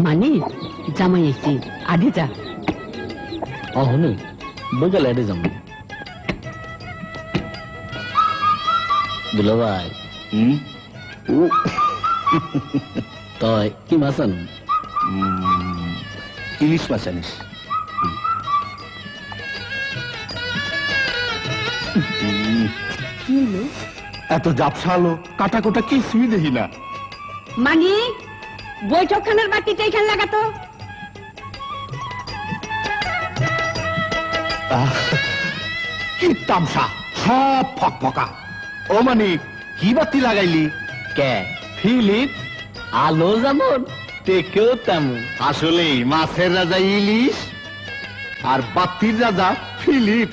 মানে জামাই এসছি, আগে যা। অহনে বইকাল এটে যাম দুলা ভাই। তয় কি মাছ আনুন? ইলিশ মাছ আনিস। এত জাপসালো কাটা কোটা কিছুই দেখি না। মানি বৈঠকখানার বাতিটা এখানে লাগাতো। কি তামসা, সব ফকফকা। ও মানে কি বাতি লাগাইলি? কে ফিলিপ? আলো যেমন টেকেও তেমন। আসলেই মাছের রাজা ইলিশ আর বাতির রাজা ফিলিপ।